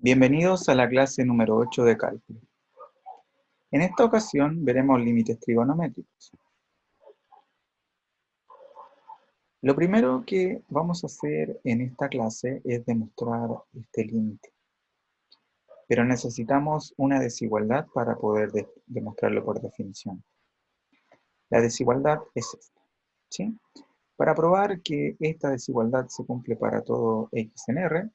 Bienvenidos a la clase número 8 de cálculo. En esta ocasión veremos límites trigonométricos. Lo primero que vamos a hacer en esta clase es demostrar este límite. Pero necesitamos una desigualdad para poder demostrarlo por definición. La desigualdad es esta, ¿sí? Para probar que esta desigualdad se cumple para todo x en R,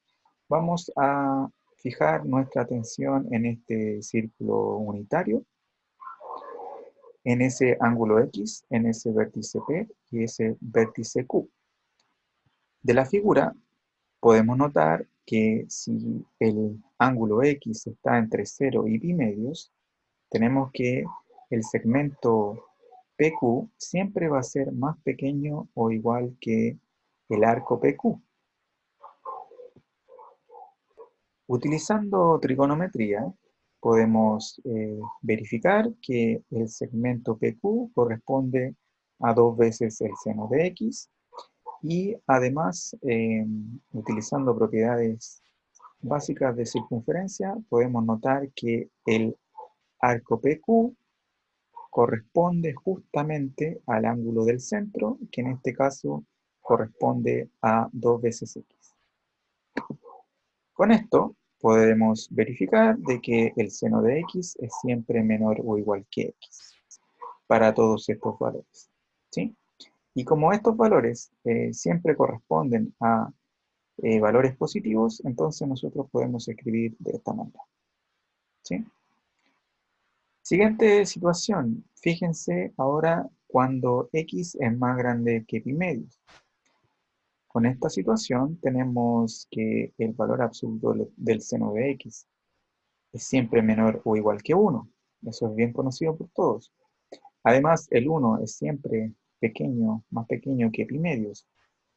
vamos a fijar nuestra atención en este círculo unitario, en ese ángulo X, en ese vértice P y ese vértice Q. De la figura podemos notar que si el ángulo X está entre 0 y pi medios, tenemos que el segmento PQ siempre va a ser más pequeño o igual que el arco PQ. Utilizando trigonometría, podemos verificar que el segmento PQ corresponde a 2 veces el seno de X y además, utilizando propiedades básicas de circunferencia, podemos notar que el arco PQ corresponde justamente al ángulo del centro, que en este caso corresponde a 2 veces X. Con esto podemos verificar de que el seno de X es siempre menor o igual que X para todos estos valores, ¿sí? Y como estos valores siempre corresponden a valores positivos, entonces nosotros podemos escribir de esta manera, ¿sí? Siguiente situación, fíjense ahora cuando X es más grande que pi medios. Con esta situación tenemos que el valor absoluto del seno de X es siempre menor o igual que 1. Eso es bien conocido por todos. Además, el 1 es siempre pequeño, más pequeño que pi medios.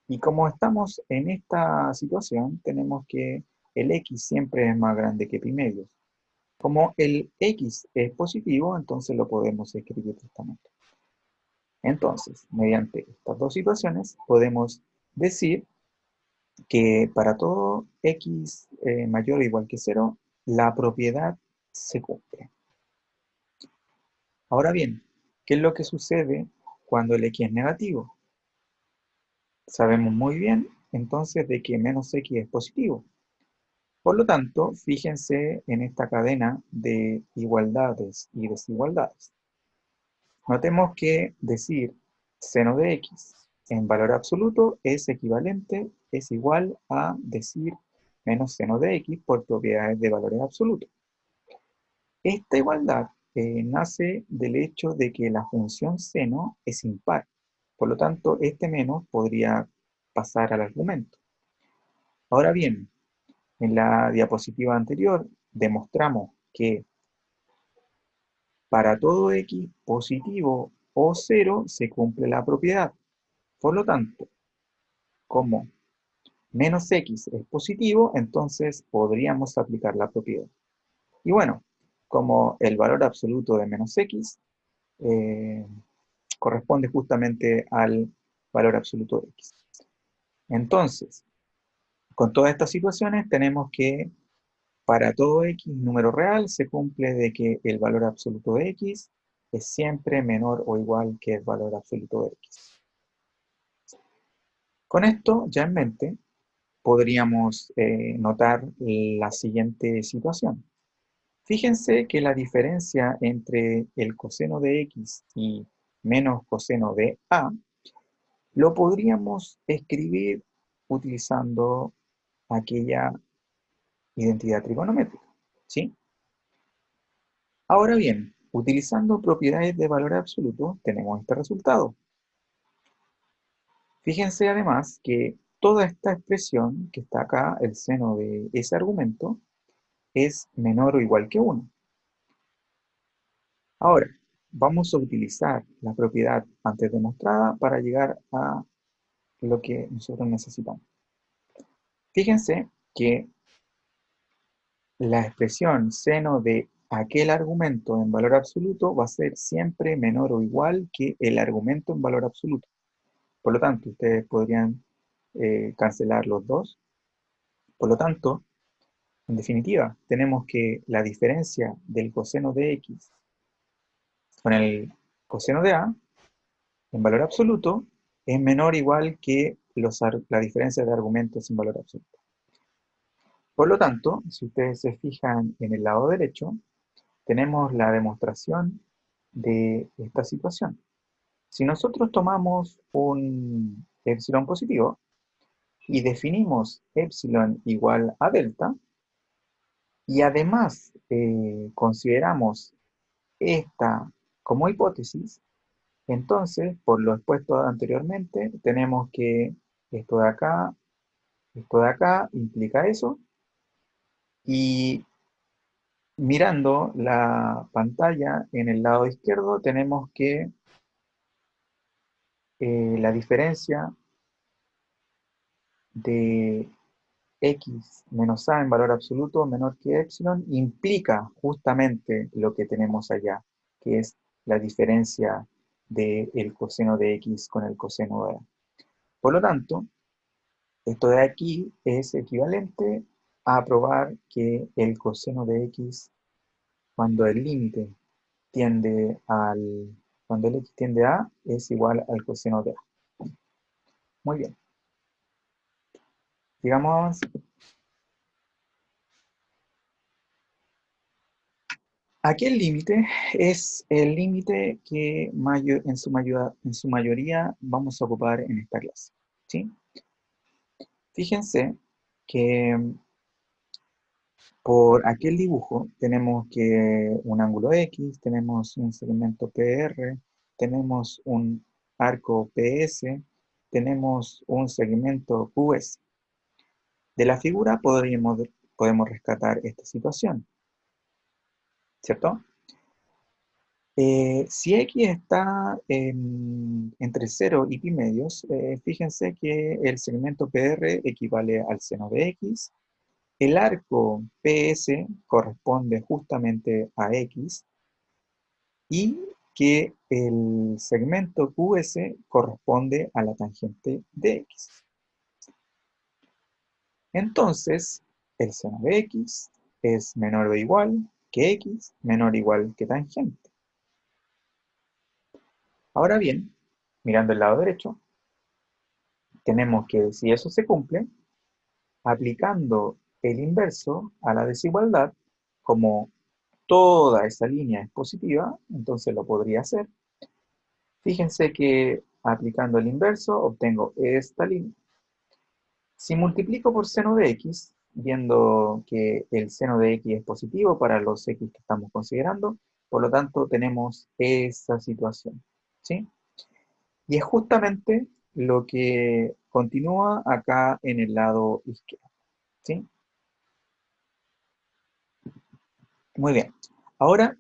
Y como estamos en esta situación, tenemos que el x siempre es más grande que pi medios. Como el x es positivo, entonces lo podemos escribir directamente. Entonces, mediante estas dos situaciones, podemos decir que para todo x mayor o igual que 0, la propiedad se cumple. Ahora bien, ¿qué es lo que sucede cuando el x es negativo? Sabemos muy bien entonces de que menos x es positivo. Por lo tanto, fíjense en esta cadena de igualdades y desigualdades. Notemos que decir seno de x en valor absoluto es equivalente, es igual a decir menos seno de x por propiedades de valores absolutos. Esta igualdad nace del hecho de que la función seno es impar. Por lo tanto, este menos podría pasar al argumento. Ahora bien, en la diapositiva anterior demostramos que para todo x positivo o 0 se cumple la propiedad. Por lo tanto, como menos x es positivo, entonces podríamos aplicar la propiedad. Y bueno, como el valor absoluto de menos x corresponde justamente al valor absoluto de x. Entonces, con todas estas situaciones tenemos que para todo x número real se cumple de que el valor absoluto de x es siempre menor o igual que el valor absoluto de x. Con esto ya en mente podríamos notar la siguiente situación. Fíjense que la diferencia entre el coseno de x y menos coseno de a lo podríamos escribir utilizando aquella identidad trigonométrica, ¿sí? Ahora bien, utilizando propiedades de valor absoluto, tenemos este resultado. Fíjense además que toda esta expresión que está acá, el seno de ese argumento, es menor o igual que 1. Ahora, vamos a utilizar la propiedad antes demostrada para llegar a lo que nosotros necesitamos. Fíjense que la expresión seno de aquel argumento en valor absoluto va a ser siempre menor o igual que el argumento en valor absoluto. Por lo tanto, ustedes podrían cancelar los dos. Por lo tanto, En definitiva, tenemos que la diferencia del coseno de x con el coseno de a, en valor absoluto, es menor o igual que la diferencia de argumentos en valor absoluto. Por lo tanto, si ustedes se fijan en el lado derecho, tenemos la demostración de esta situación. Si nosotros tomamos un epsilon positivo y definimos epsilon igual a delta, y además consideramos esta como hipótesis, entonces, por lo expuesto anteriormente, tenemos que esto de acá implica eso, y mirando la pantalla en el lado izquierdo, tenemos que la diferencia de x menos a en valor absoluto menor que epsilon implica justamente lo que tenemos allá, que es la diferencia del coseno de x con el coseno de a. Por lo tanto, esto de aquí es equivalente a probar que el coseno de x, cuando el límite tiende cuando el x tiende a, es igual al coseno de a. Muy bien. Digamos, aquí el límite es el límite que en su mayoría vamos a ocupar en esta clase, ¿sí? Fíjense que por aquel dibujo tenemos que un ángulo X, tenemos un segmento PR, tenemos un arco PS, tenemos un segmento QS. De la figura podemos rescatar esta situación, ¿cierto? Si X está entre 0 y pi medios, fíjense que el segmento PR equivale al seno de X, el arco PS corresponde justamente a X, y que el segmento QS corresponde a la tangente de X. Entonces, el seno de X es menor o igual que X, menor o igual que tangente. Ahora bien, mirando el lado derecho, tenemos que, si eso se cumple, aplicando el inverso a la desigualdad, como toda esa línea es positiva, entonces lo podría hacer. Fíjense que aplicando el inverso obtengo esta línea. Si multiplico por seno de x, viendo que el seno de x es positivo para los x que estamos considerando, por lo tanto tenemos esa situación, ¿sí? Y es justamente lo que continúa acá en el lado izquierdo, ¿sí? Muy bien. Ahora,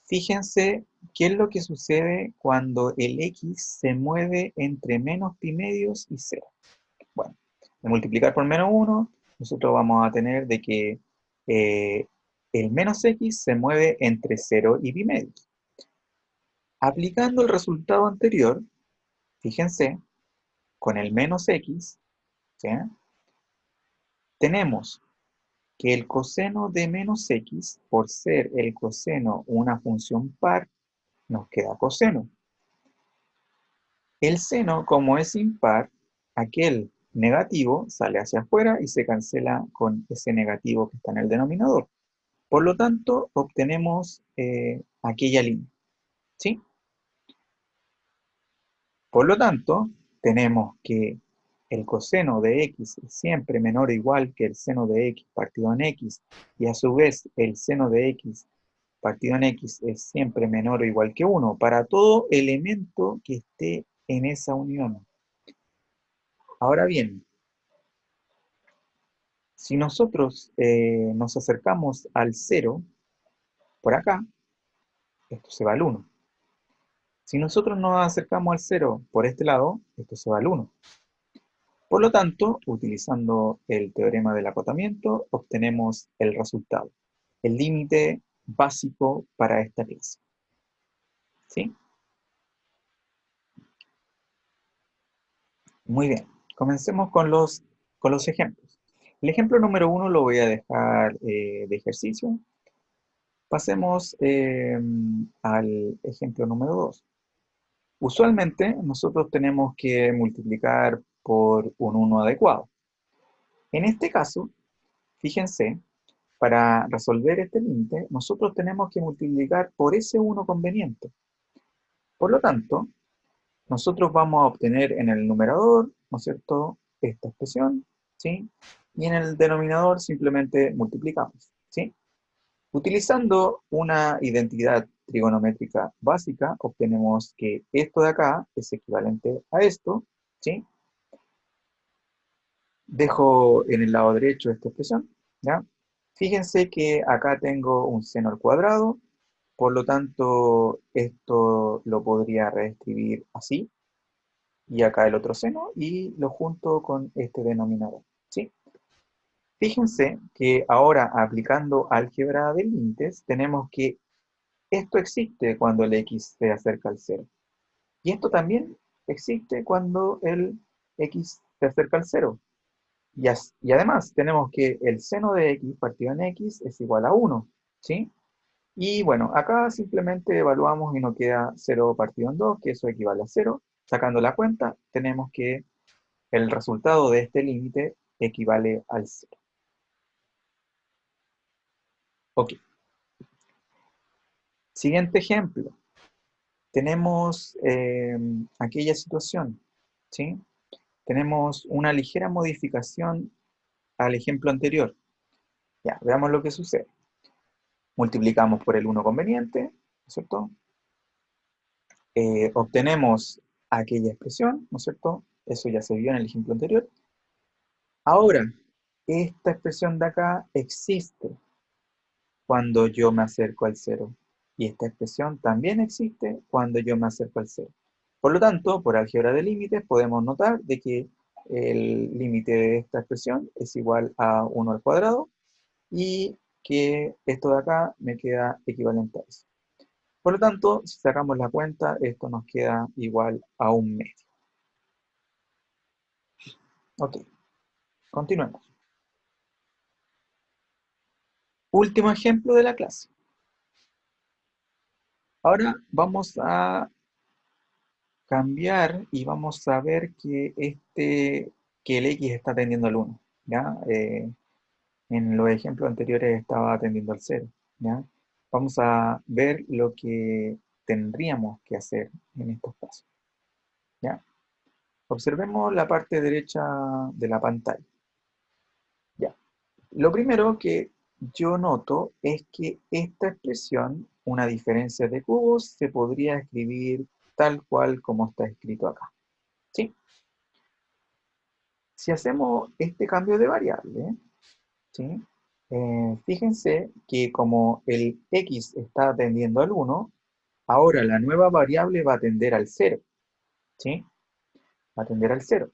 fíjense qué es lo que sucede cuando el x se mueve entre menos pi medios y 0. Bueno, de multiplicar por menos 1, nosotros vamos a tener de que eh, el menos x se mueve entre 0 y pi medios. Aplicando el resultado anterior, fíjense, con el menos x, ¿sí? Tenemos que el coseno de menos x, por ser el coseno una función par, nos queda coseno. El seno, como es impar, aquel negativo sale hacia afuera y se cancela con ese negativo que está en el denominador. Por lo tanto, obtenemos aquella línea, ¿sí? Por lo tanto, tenemos que el coseno de x es siempre menor o igual que el seno de x partido en x, y a su vez el seno de x partido en x es siempre menor o igual que 1 para todo elemento que esté en esa unión. Ahora bien, si nosotros nos acercamos al 0, por acá, esto se va al 1. Si nosotros nos acercamos al 0 por este lado, esto se va al 1. Por lo tanto, utilizando el teorema del acotamiento, obtenemos el resultado, el límite básico para esta clase, ¿sí? Muy bien, comencemos con los ejemplos. El ejemplo número 1 lo voy a dejar de ejercicio. Pasemos al ejemplo número 2. Usualmente nosotros tenemos que multiplicar por un 1 adecuado. En este caso, fíjense, para resolver este límite, nosotros tenemos que multiplicar por ese 1 conveniente. Por lo tanto, nosotros vamos a obtener en el numerador, ¿no es cierto?, esta expresión, ¿sí? Y en el denominador simplemente multiplicamos, ¿sí? Utilizando una identidad trigonométrica básica, obtenemos que esto de acá es equivalente a esto, ¿sí? Dejo en el lado derecho esta expresión, ¿ya? Fíjense que acá tengo un seno al cuadrado, por lo tanto, esto lo podría reescribir así, y acá el otro seno, y lo junto con este denominador, ¿sí? Fíjense que ahora aplicando álgebra de límites, tenemos que esto existe cuando el x se acerca al cero. Y esto también existe cuando el x se acerca al cero. Y además tenemos que el seno de x partido en x es igual a 1, ¿sí? Y bueno, acá simplemente evaluamos y nos queda 0 partido en 2, que eso equivale a 0. Sacando la cuenta, tenemos que el resultado de este límite equivale al 0. Ok. Siguiente ejemplo. Tenemos aquella situación, ¿sí? Tenemos una ligera modificación al ejemplo anterior. Ya, veamos lo que sucede. Multiplicamos por el 1 conveniente, ¿no es cierto? Obtenemos aquella expresión, ¿no es cierto? Eso ya se vio en el ejemplo anterior. Ahora, esta expresión de acá existe cuando yo me acerco al cero. Y esta expresión también existe cuando yo me acerco al cero. Por lo tanto, por álgebra de límites, podemos notar de que el límite de esta expresión es igual a 1 al cuadrado y que esto de acá me queda equivalente a eso. Por lo tanto, si sacamos la cuenta, esto nos queda igual a 1/2. Ok, continuemos. Último ejemplo de la clase. Ahora vamos a cambiar y vamos a ver que, que el x está tendiendo al 1, ¿ya? En los ejemplos anteriores estaba tendiendo al 0, ¿ya? Vamos a ver lo que tendríamos que hacer en estos casos, ¿ya? Observemos la parte derecha de la pantalla, ¿ya? Lo primero que yo noto es que esta expresión, una diferencia de cubos, se podría escribir tal cual como está escrito acá, ¿sí? Si hacemos este cambio de variable, ¿sí? Fíjense que como el x está tendiendo al 1, ahora la nueva variable va a tender al 0, ¿sí? Va a tender al 0.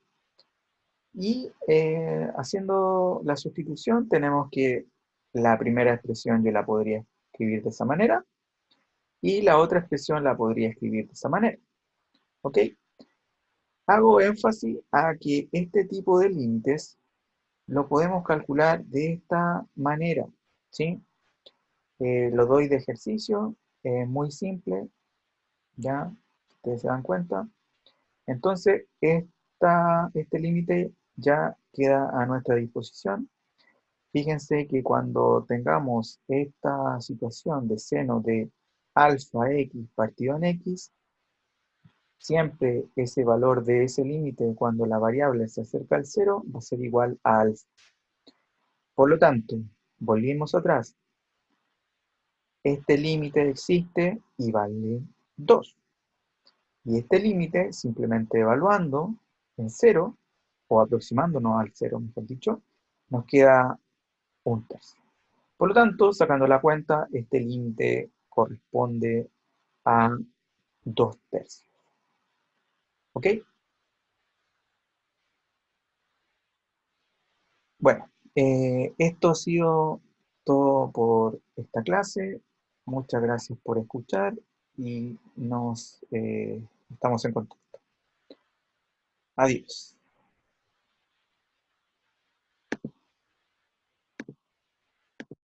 Y haciendo la sustitución tenemos que la primera expresión yo la podría escribir de esa manera y la otra expresión la podría escribir de esa manera, ¿ok? Hago énfasis a que este tipo de límites lo podemos calcular de esta manera, ¿sí? Lo doy de ejercicio, muy simple, ¿ya? Ustedes se dan cuenta. Entonces, este límite ya queda a nuestra disposición. Fíjense que cuando tengamos esta situación de seno de alfa x partido en x, siempre ese valor de ese límite cuando la variable se acerca al 0 va a ser igual a alfa. Por lo tanto, volvimos atrás. Este límite existe y vale 2. Y este límite, simplemente evaluando en 0, o aproximándonos al 0, mejor dicho, nos queda 1/3. Por lo tanto, sacando la cuenta, este límite corresponde a 2/3. ¿Ok? Bueno, esto ha sido todo por esta clase. Muchas gracias por escuchar y nos estamos en contacto. Adiós.